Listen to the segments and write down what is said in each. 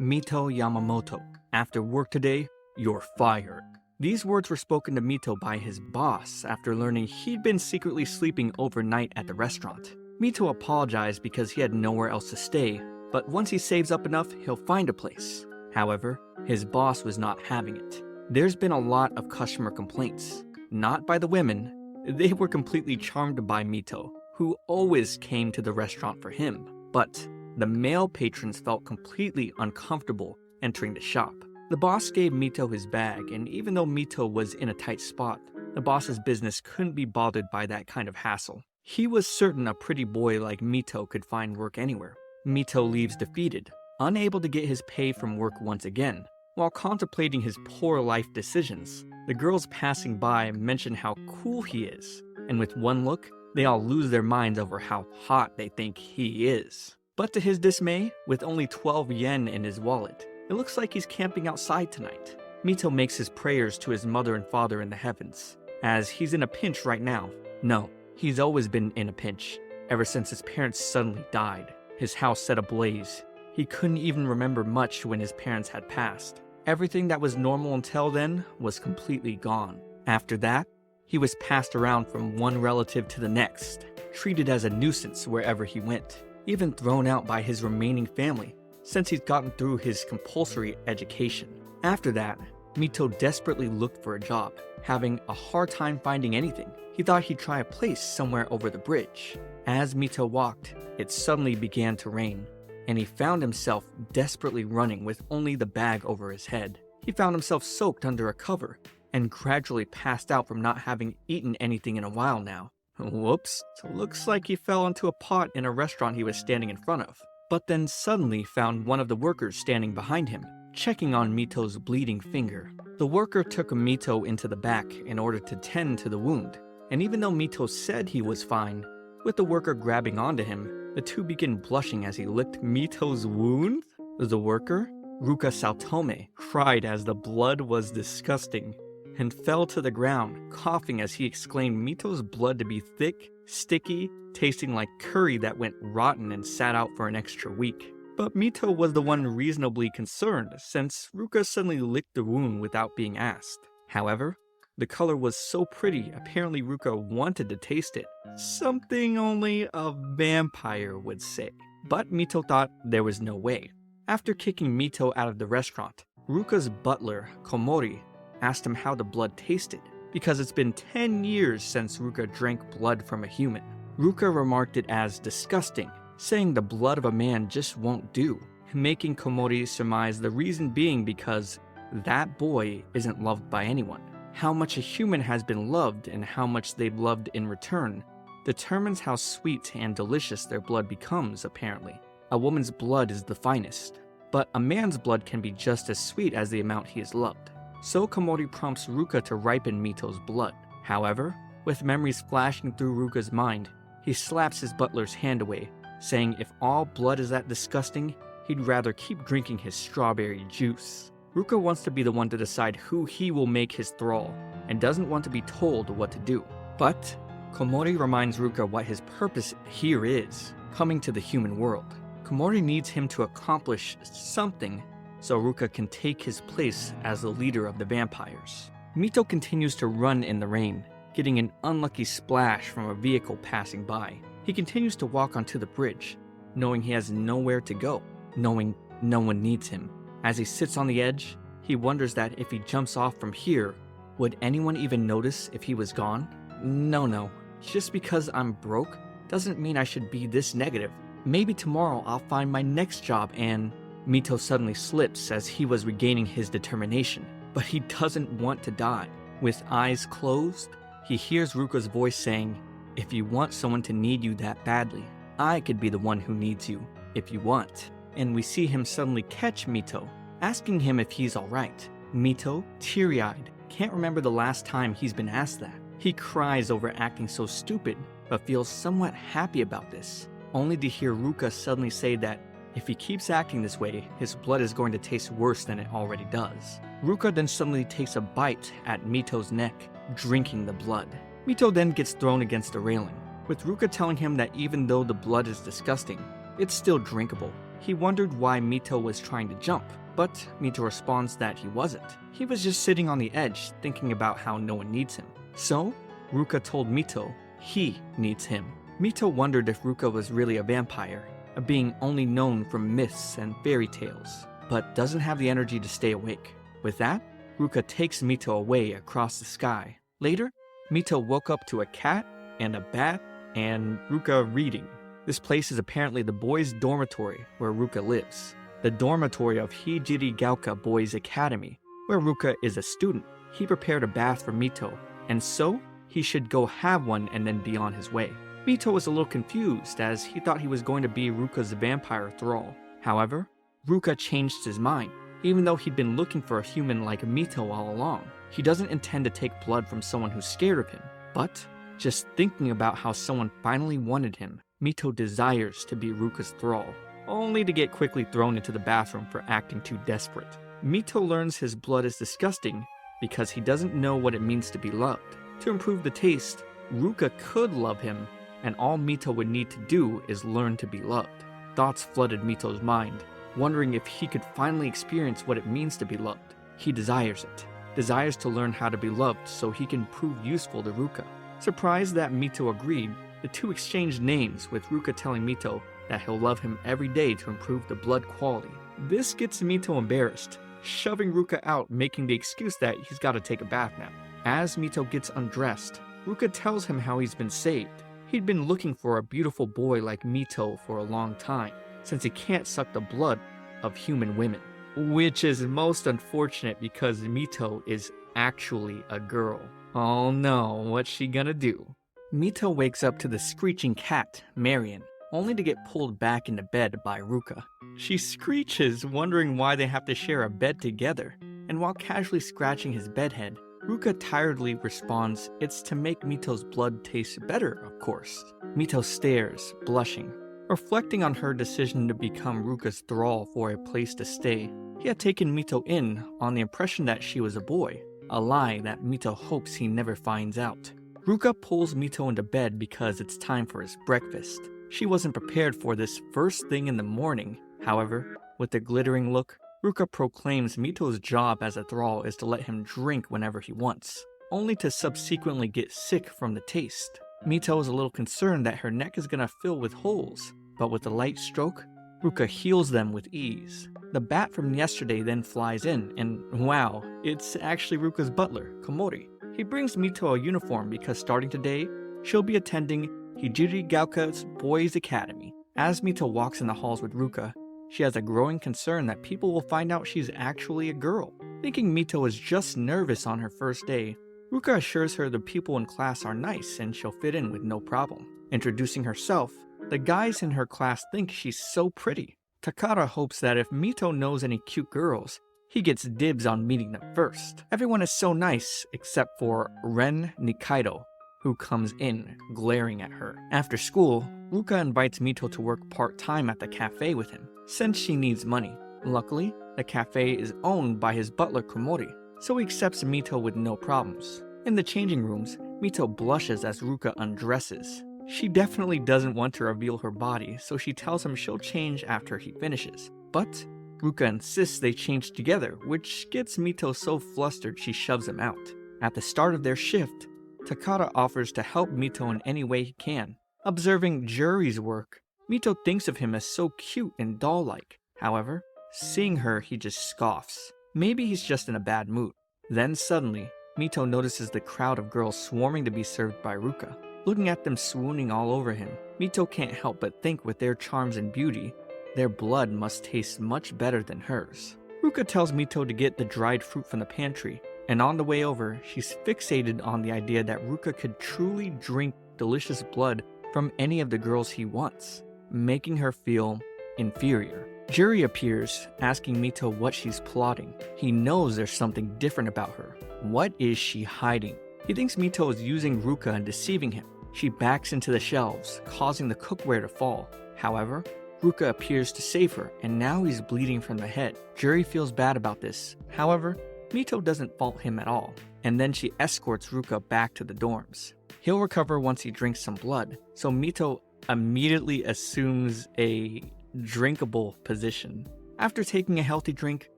Mito Yamamoto. After work today, you're fired. These words were spoken to Mito by his boss after learning he'd been secretly sleeping overnight at the restaurant. Mito apologized because he had nowhere else to stay, but once he saves up enough, he'll find a place. However, his boss was not having it. There's been a lot of customer complaints. Not by the women. They were completely charmed by Mito, who always came to the restaurant for him. But the male patrons felt completely uncomfortable entering the shop. The boss gave Mito his bag, and even though Mito was in a tight spot, the boss's business couldn't be bothered by that kind of hassle. He was certain a pretty boy like Mito could find work anywhere. Mito leaves defeated, unable to get his pay from work once again. While contemplating his poor life decisions, the girls passing by mention how cool he is, and with one look, they all lose their minds over how hot they think he is. But to his dismay, with only 12 yen in his wallet, it looks like he's camping outside tonight. Mito makes his prayers to his mother and father in the heavens, as he's in a pinch right now. No, he's always been in a pinch, ever since his parents suddenly died. His house set ablaze. He couldn't even remember much when his parents had passed. Everything that was normal until then was completely gone. After that, he was passed around from one relative to the next, treated as a nuisance wherever he went, even thrown out by his remaining family, since he's gotten through his compulsory education. After that, Mito desperately looked for a job, having a hard time finding anything. He thought he'd try a place somewhere over the bridge. As Mito walked, it suddenly began to rain, and he found himself desperately running with only the bag over his head. He found himself soaked under a cover, and gradually passed out from not having eaten anything in a while now. Whoops, looks like he fell into a pot in a restaurant he was standing in front of. But then suddenly found one of the workers standing behind him, checking on Mito's bleeding finger. The worker took Mito into the back in order to tend to the wound, and even though Mito said he was fine, with the worker grabbing onto him, the two began blushing as he licked Mito's wound. The worker, Ruka Saotome, cried as the blood was disgusting, and fell to the ground, coughing as he exclaimed Mito's blood to be thick, sticky, tasting like curry that went rotten and sat out for an extra week. But Mito was the one reasonably concerned, since Ruka suddenly licked the wound without being asked. However, the color was so pretty, apparently Ruka wanted to taste it. Something only a vampire would say. But Mito thought there was no way. After kicking Mito out of the restaurant, Ruka's butler, Komori, asked him how the blood tasted, because it's been 10 years since Ruka drank blood from a human. Ruka remarked it as disgusting, saying the blood of a man just won't do, making Komori surmise the reason being because that boy isn't loved by anyone. How much a human has been loved and how much they've loved in return determines how sweet and delicious their blood becomes, apparently. A woman's blood is the finest, but a man's blood can be just as sweet as the amount he is loved. So Komori prompts Ruka to ripen Mito's blood. However, with memories flashing through Ruka's mind, he slaps his butler's hand away, saying if all blood is that disgusting, he'd rather keep drinking his strawberry juice. Ruka wants to be the one to decide who he will make his thrall, and doesn't want to be told what to do. But Komori reminds Ruka what his purpose here is, coming to the human world. Komori needs him to accomplish something so Ruka can take his place as the leader of the vampires. Mito continues to run in the rain, getting an unlucky splash from a vehicle passing by. He continues to walk onto the bridge, knowing he has nowhere to go, knowing no one needs him. As he sits on the edge, he wonders that if he jumps off from here, would anyone even notice if he was gone? No. Just because I'm broke doesn't mean I should be this negative. Maybe tomorrow I'll find my next job and... Mito suddenly slips as he was regaining his determination, but he doesn't want to die. With eyes closed, he hears Ruka's voice saying, "If you want someone to need you that badly, I could be the one who needs you, if you want." And we see him suddenly catch Mito, asking him if he's alright. Mito, teary-eyed, can't remember the last time he's been asked that. He cries over acting so stupid, but feels somewhat happy about this, only to hear Ruka suddenly say that if he keeps acting this way, his blood is going to taste worse than it already does. Ruka then suddenly takes a bite at Mito's neck, drinking the blood. Mito then gets thrown against a railing, with Ruka telling him that even though the blood is disgusting, it's still drinkable. He wondered why Mito was trying to jump, but Mito responds that he wasn't. He was just sitting on the edge thinking about how no one needs him. So, Ruka told Mito he needs him. Mito wondered if Ruka was really a vampire, a being only known from myths and fairy tales, but doesn't have the energy to stay awake. With that, Ruka takes Mito away across the sky. Later, Mito woke up to a cat and a bat and Ruka reading. This place is apparently the boys' dormitory where Ruka lives. The dormitory of Hijirigaoka Boys Academy, where Ruka is a student. He prepared a bath for Mito, and so he should go have one and then be on his way. Mito was a little confused as he thought he was going to be Ruka's vampire thrall. However, Ruka changed his mind. Even though he'd been looking for a human like Mito all along, he doesn't intend to take blood from someone who's scared of him. But just thinking about how someone finally wanted him, Mito desires to be Ruka's thrall, only to get quickly thrown into the bathroom for acting too desperate. Mito learns his blood is disgusting because he doesn't know what it means to be loved. To improve the taste, Ruka could love him, and all Mito would need to do is learn to be loved. Thoughts flooded Mito's mind, wondering if he could finally experience what it means to be loved. He desires it, desires to learn how to be loved so he can prove useful to Ruka. Surprised that Mito agreed, the two exchanged names, with Ruka telling Mito that he'll love him every day to improve the blood quality. This gets Mito embarrassed, shoving Ruka out, making the excuse that he's got to take a bath now. As Mito gets undressed, Ruka tells him how he's been saved. He'd been looking for a beautiful boy like Mito for a long time, since he can't suck the blood of human women. Which is most unfortunate because Mito is actually a girl. Oh no, what's she gonna do? Mito wakes up to the screeching cat, Marion, only to get pulled back into bed by Ruka. She screeches, wondering why they have to share a bed together, and while casually scratching his bedhead, Ruka tiredly responds it's to make Mito's blood taste better, of course. Mito stares, blushing. Reflecting on her decision to become Ruka's thrall for a place to stay, he had taken Mito in on the impression that she was a boy, a lie that Mito hopes he never finds out. Ruka pulls Mito into bed because it's time for his breakfast. She wasn't prepared for this first thing in the morning. However, with a glittering look, Ruka proclaims Mito's job as a thrall is to let him drink whenever he wants, only to subsequently get sick from the taste. Mito is a little concerned that her neck is gonna fill with holes, but with a light stroke, Ruka heals them with ease. The bat from yesterday then flies in, and wow, it's actually Ruka's butler, Komori. He brings Mito a uniform because starting today, she'll be attending Hijirigaoka Boys Academy. As Mito walks in the halls with Ruka, she has a growing concern that people will find out she's actually a girl. Thinking Mito is just nervous on her first day, Ruka assures her the people in class are nice and she'll fit in with no problem. Introducing herself, the guys in her class think she's so pretty. Takara hopes that if Mito knows any cute girls, he gets dibs on meeting them first. Everyone is so nice except for Ren Nikaido, who comes in, glaring at her. After school, Ruka invites Mito to work part-time at the cafe with him, since she needs money. Luckily, the cafe is owned by his butler Komori, so he accepts Mito with no problems. In the changing rooms, Mito blushes as Ruka undresses. She definitely doesn't want to reveal her body, so she tells him she'll change after he finishes. But Ruka insists they change together, which gets Mito so flustered she shoves him out. At the start of their shift, Takara offers to help Mito in any way he can. Observing Juri's work, Mito thinks of him as so cute and doll-like. However, seeing her, he just scoffs. Maybe he's just in a bad mood. Then suddenly, Mito notices the crowd of girls swarming to be served by Ruka. Looking at them swooning all over him, Mito can't help but think with their charms and beauty, their blood must taste much better than hers. Ruka tells Mito to get the dried fruit from the pantry, and on the way over, she's fixated on the idea that Ruka could truly drink delicious blood from any of the girls he wants, making her feel inferior. Juri appears, asking Mito what she's plotting. He knows there's something different about her. What is she hiding? He thinks Mito is using Ruka and deceiving him. She backs into the shelves, causing the cookware to fall. However, Ruka appears to save her, and now he's bleeding from the head. Juri feels bad about this. However, Mito doesn't fault him at all, and then she escorts Ruka back to the dorms. He'll recover once he drinks some blood, so Mito immediately assumes a drinkable position. After taking a healthy drink,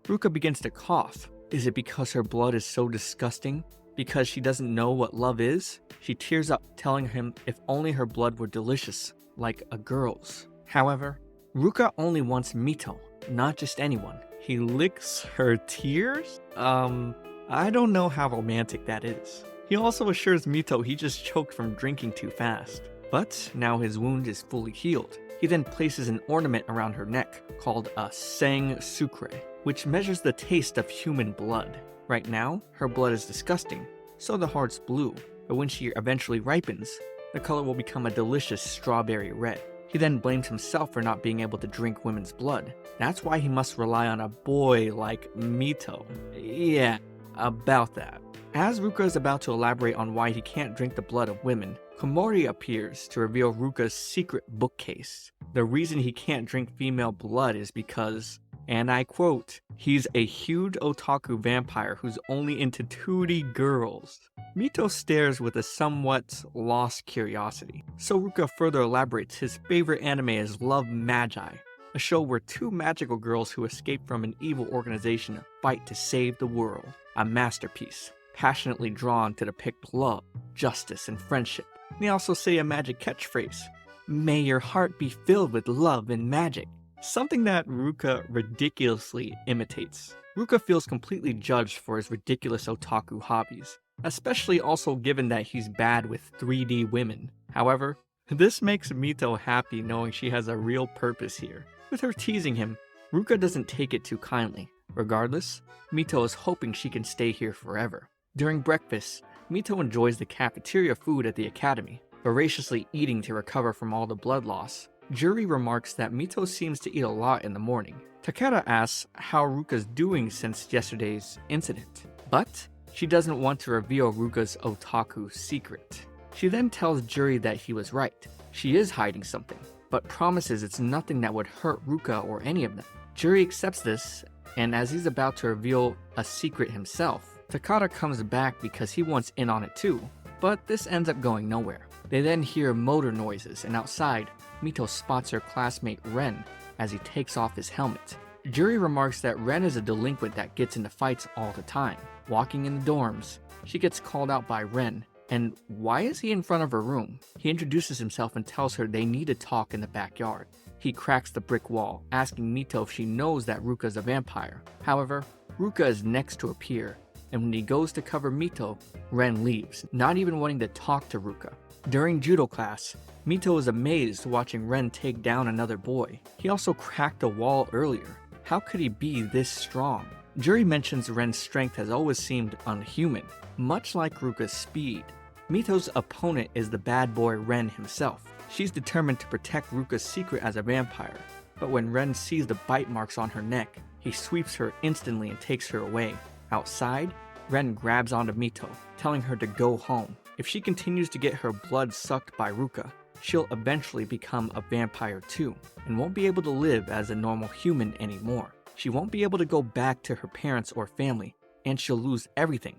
Ruka begins to cough. Is it because her blood is so disgusting? Because she doesn't know what love is? She tears up, telling him if only her blood were delicious, like a girl's. However, Ruka only wants Mito, not just anyone. He licks her tears? I don't know how romantic that is. He also assures Mito he just choked from drinking too fast. But now his wound is fully healed. He then places an ornament around her neck called a sang sucre, which measures the taste of human blood. Right now, her blood is disgusting, so the heart's blue, but when she eventually ripens, the color will become a delicious strawberry red. He then blames himself for not being able to drink women's blood. That's why he must rely on a boy like Mito. Yeah, about that. As Ruka is about to elaborate on why he can't drink the blood of women, Komori appears to reveal Ruka's secret bookcase. The reason he can't drink female blood is because, and I quote, he's a huge otaku vampire who's only into 2D girls. Mito stares with a somewhat lost curiosity. So Ruka further elaborates his favorite anime is Love Magi, a show where two magical girls who escape from an evil organization fight to save the world. A masterpiece, passionately drawn to depict love, justice, and friendship. They also say a magic catchphrase, "May your heart be filled with love and magic." Something that Ruka ridiculously imitates. Ruka feels completely judged for his ridiculous otaku hobbies, especially also given that he's bad with 3D women. However, this makes Mito happy knowing she has a real purpose here. With her teasing him, Ruka doesn't take it too kindly. Regardless, Mito is hoping she can stay here forever. During breakfast, Mito enjoys the cafeteria food at the academy, voraciously eating to recover from all the blood loss. Juri remarks that Mito seems to eat a lot in the morning. Takeda asks how Ruka's doing since yesterday's incident, but she doesn't want to reveal Ruka's otaku secret. She then tells Juri that he was right. She is hiding something, but promises it's nothing that would hurt Ruka or any of them. Juri accepts this, and as he's about to reveal a secret himself, Takada comes back because he wants in on it too, but this ends up going nowhere. They then hear motor noises, and outside, Mito spots her classmate Ren as he takes off his helmet. Juri remarks that Ren is a delinquent that gets into fights all the time. Walking in the dorms, she gets called out by Ren, and why is he in front of her room? He introduces himself and tells her they need to talk in the backyard. He cracks the brick wall, asking Mito if she knows that Ruka is a vampire. However, Ruka is next to appear, and when he goes to cover Mito, Ren leaves, not even wanting to talk to Ruka. During judo class, Mito is amazed watching Ren take down another boy. He also cracked a wall earlier. How could he be this strong? Juri mentions Ren's strength has always seemed unhuman, much like Ruka's speed. Mito's opponent is the bad boy Ren himself. She's determined to protect Ruka's secret as a vampire, but when Ren sees the bite marks on her neck, he sweeps her instantly and takes her away. Outside, Ren grabs onto Mito, telling her to go home. If she continues to get her blood sucked by Ruka, she'll eventually become a vampire too, and won't be able to live as a normal human anymore. She won't be able to go back to her parents or family, and she'll lose everything.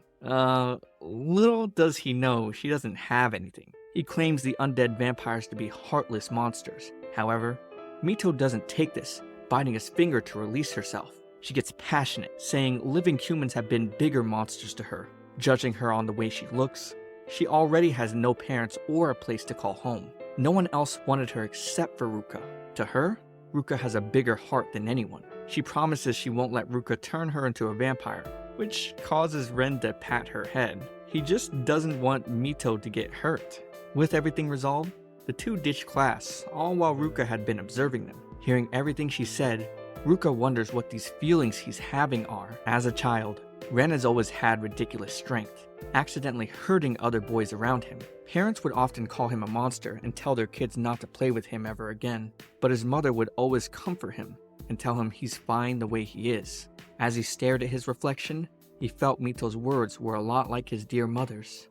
Little does he know she doesn't have anything. He claims the undead vampires to be heartless monsters. However, Mito doesn't take this, biting his finger to release herself. She gets passionate, saying living humans have been bigger monsters to her, judging her on the way she looks. She already has no parents or a place to call home. No one else wanted her except for Ruka. To her, Ruka has a bigger heart than anyone. She promises she won't let Ruka turn her into a vampire, which causes Ren to pat her head. He just doesn't want Mito to get hurt. With everything resolved, the two ditch class, all while Ruka had been observing them. Hearing everything she said, Ruka wonders what these feelings he's having are. As a child, Ren has always had ridiculous strength, accidentally hurting other boys around him. Parents would often call him a monster and tell their kids not to play with him ever again, but his mother would always comfort him and tell him he's fine the way he is. As he stared at his reflection, he felt Mito's words were a lot like his dear mother's.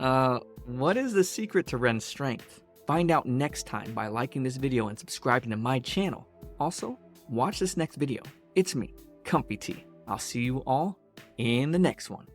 What is the secret to Ren's strength? Find out next time by liking this video and subscribing to my channel. Also, watch this next video. It's me, ComfyTea. I'll see you all in the next one.